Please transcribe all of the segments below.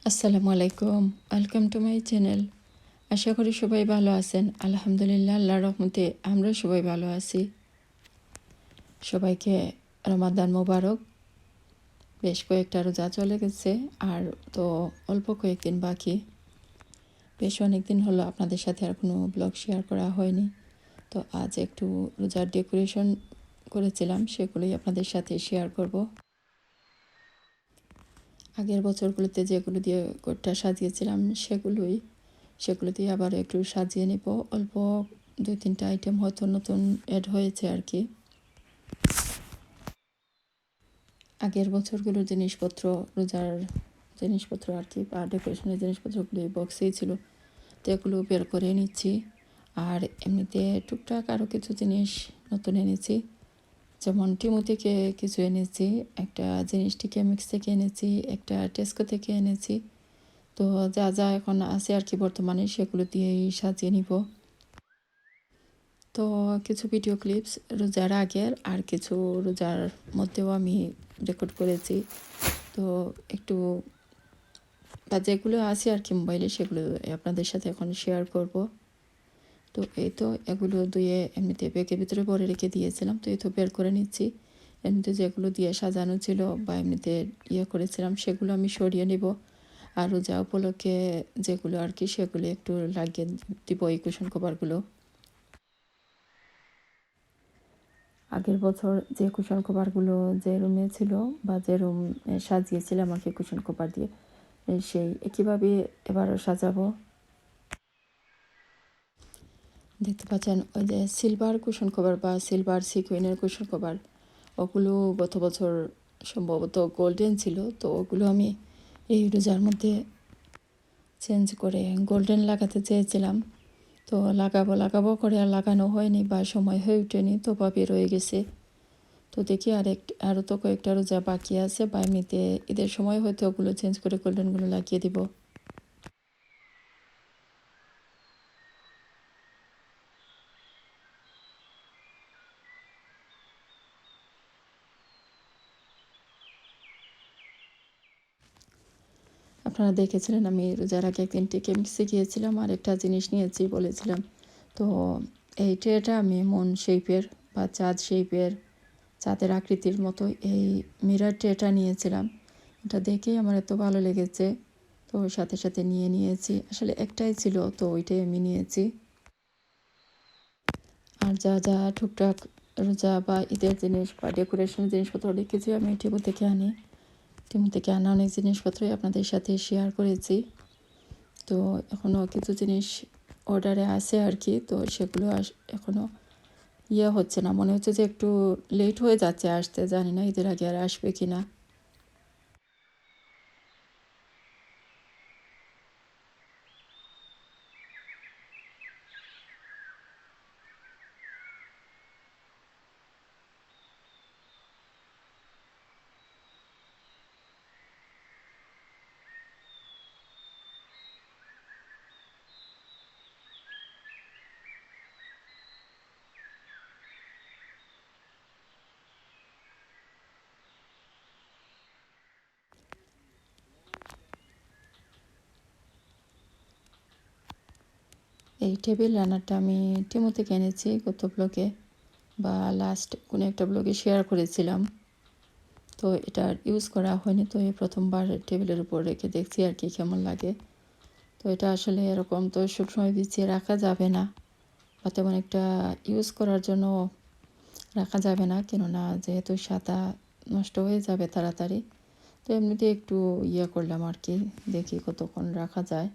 আসসালামু আলাইকুম, welcome to my channel. আশা করি সবাই ভালো আছেন। আলহামদুলিল্লাহ, আল্লাহর রহমতে আমরা সবাই ভালো আছি। সবাইকে রমাদান মোবারক। বেশ কয়েকটা রোজা চলে গেছে, আর তো অল্প কয়েকদিন বাকি। বেশ অনেক দিন হলো আপনাদের সাথে আর কোনো ব্লগ শেয়ার করা হয়নি। তো আজ একটু রোজার ডেকোরেশন করেছিলাম, সেগুলোই আপনাদের সাথে শেয়ার করব। আগের বছরগুলোতে যেগুলো দিয়ে ঘরটা সাজিয়েছিলাম সেগুলো দিয়ে আবার একটু সাজিয়ে নেব। অল্প 2-3টা আইটেম হয়তো নতুন অ্যাড হয়েছে আর কি। আগের বছরগুলোর জিনিসপত্র, রোজার জিনিসপত্র আর কি, বা ডেকোরেশনের জিনিসপত্রগুলো এই বক্সেই ছিল, তো এগুলো বের করে নিচ্ছি। আর এমনিতে টুকটাক আরও কিছু জিনিস নতুন এনেছি, যেমন টিমু থেকে কিছু এনেছি, একটা জিনিস টিকে মিক্স থেকে এনেছি, একটা টেস্কো থেকে এনেছি। তো যা যা এখন আছে আর কি বর্তমানে, সেগুলো দিয়েই সাজিয়ে নিব। তো কিছু ভিডিও ক্লিপস রোজার আগের আর কিছু রোজার মধ্যেও আমি রেকর্ড করেছি। তো একটু বা যেগুলো আছে আর কি মোবাইলে, সেগুলো আপনাদের সাথে এখন শেয়ার করব। তো এই তো এগুলো ধুয়ে এমনিতে ব্যাগের ভিতরে ভরে রেখে দিয়েছিলাম, তো এই তো বের করে নিচ্ছি। এমনিতে যেগুলো দিয়ে সাজানো ছিল বা এমনিতে করেছিলাম, সেগুলো আমি সরিয়ে নিব। আর রোজা উপলক্ষে যেগুলো আর কি, সেগুলো একটু লাগিয়ে দিব, এই কুশন কভারগুলো। আগের বছর যে কুশন কভারগুলো যে রুমে ছিল বা যে রুম সাজিয়েছিলাম আর কি কুশন কভার দিয়ে, সেই একইভাবে এবারও সাজাবো। দেখতে পাচ্ছেন ওই যে সিলভার কুশন কভার বা সিলভার সিকুইনের কুশন কভার, ওগুলো গত বছর সম্ভবত গোল্ডেন ছিল, তো ওগুলো আমি এই রোজার মধ্যে চেঞ্জ করে গোল্ডেন লাগাতে চেয়েছিলাম। তো লাগাবো করে আর লাগানো হয়নি বা সময় হয়ে ওঠেনি, তো ভাবে রয়ে গেছে। তো দেখি আরও তো কয়েকটা রোজা বাকি আছে, বা এমনিতে ঈদের সময় হয়তো ওগুলো চেঞ্জ করে গোল্ডেনগুলো লাগিয়ে দিব। আপনারা দেখেছিলেন আমি রোজার আগে একদিন টিকে মিক্সে গিয়েছিলাম, আর একটা জিনিস নিয়েছি বলেছিলাম। তো এই ট্রেটা আমি মন শেপের বা চাঁদ শেপের, চাঁদের আকৃতির মতো এই মিরর ট্রেটা নিয়েছিলাম। এটা দেখেই আমার এত ভালো লেগেছে, তো সাথে সাথে নিয়েছি। আসলে একটাই ছিল, তো ওইটাই আমি নিয়েছি। আর যা যা টুকটাক রোজা বা ঈদের জিনিস বা ডেকোরেশনের জিনিসপত্র রেখেছি, আমি টিমু থেকে আনা অনেক জিনিসপত্রই আপনাদের সাথে শেয়ার করেছি। তো এখনও কিছু জিনিস অর্ডারে আছে আর কি, তো সেগুলো এখনও হচ্ছে না, মনে হচ্ছে যে একটু লেট হয়ে যাচ্ছে আসতে, জানি না ঈদের আগে আর আসবে কি না। এই টেবিল রানারটা আমি টিমু থেকে এনেছি গত ব্লগে বা লাস্ট কোনো একটা ব্লগে শেয়ার করেছিলাম। তো এটা ইউজ করা হয়নি, তো এই প্রথমবার টেবিলের উপর রেখে দেখছি আর কি কেমন লাগে। তো এটা আসলে এরকম তো সবসময় বিছিয়ে রাখা যাবে না, বা তেমন একটা ইউজ করার জন্য রাখা যাবে না, কেননা যেহেতু সাদা নষ্ট হয়ে যাবে তাড়াতাড়ি। তো এমনিতে একটু করলাম আর কি, দেখি কতক্ষণ রাখা যায়।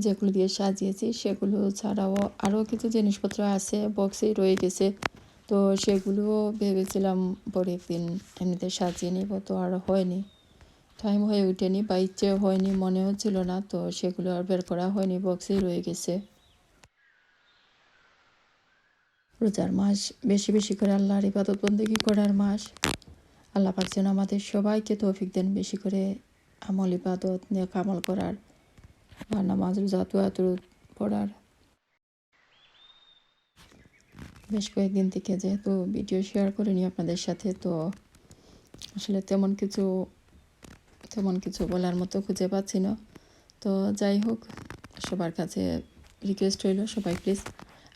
যেগুলো দিয়ে সাজিয়েছি সেগুলো ছাড়াও আরও কিছু জিনিসপত্র আছে, বক্সেই রয়ে গেছে। তো সেগুলোও ভেবেছিলাম পরে একদিন এমনিতে সাজিয়ে নিব, তো আর হয়নি, টাইম হয়ে ওঠেনি বা ইচ্ছে হয়নি, মনেও ছিল না, তো সেগুলো আর বের করা হয়নি, বক্সেই রয়ে গেছে। রোজার মাস বেশি বেশি করে আল্লাহর ইবাদত বন্দেগী করার মাস। আল্লাহ পাক যেন আমাদের সবাইকে তৌফিক দেন বেশি করে আমল ইবাদত নেক আমল করার বা নামাজ রোজা দুআ পড়ার। বেশ কয়েকদিন থেকে যেহেতু ভিডিও শেয়ার করিনি আপনাদের সাথে, তো আসলে তেমন কিছু বলার মতো খুঁজে পাচ্ছি না। তো যাই হোক, সবার কাছে রিকোয়েস্ট রইল, সবাই প্লিজ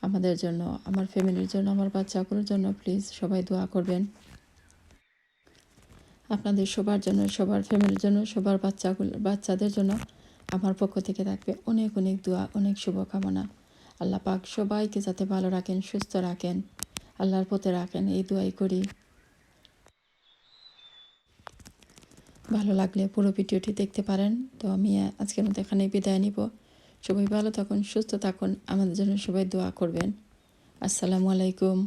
আমাদের জন্য, আমার ফ্যামিলির জন্য, আমার বাচ্চাগুলোর জন্য প্লিজ সবাই দোয়া করবেন। আপনাদের সবার জন্য, সবার ফ্যামিলির জন্য, সবার বাচ্চাদের জন্য আমার পক্ষ থেকে থাকবে অনেক অনেক দোয়া, অনেক শুভকামনা। আল্লাহ পাক সবাইকে যাতে ভালো রাখেন, সুস্থ রাখেন, আল্লাহর পথে রাখেন, এই দোয়াই করি। ভালো লাগলে পুরো ভিডিওটি দেখতে পারেন। তো আমি আজকের মতো এখানেই বিদায় নিব। সবাই ভালো থাকুন, সুস্থ থাকুন, আমাদের জন্য সবাই দোয়া করবেন। আসসালামু আলাইকুম।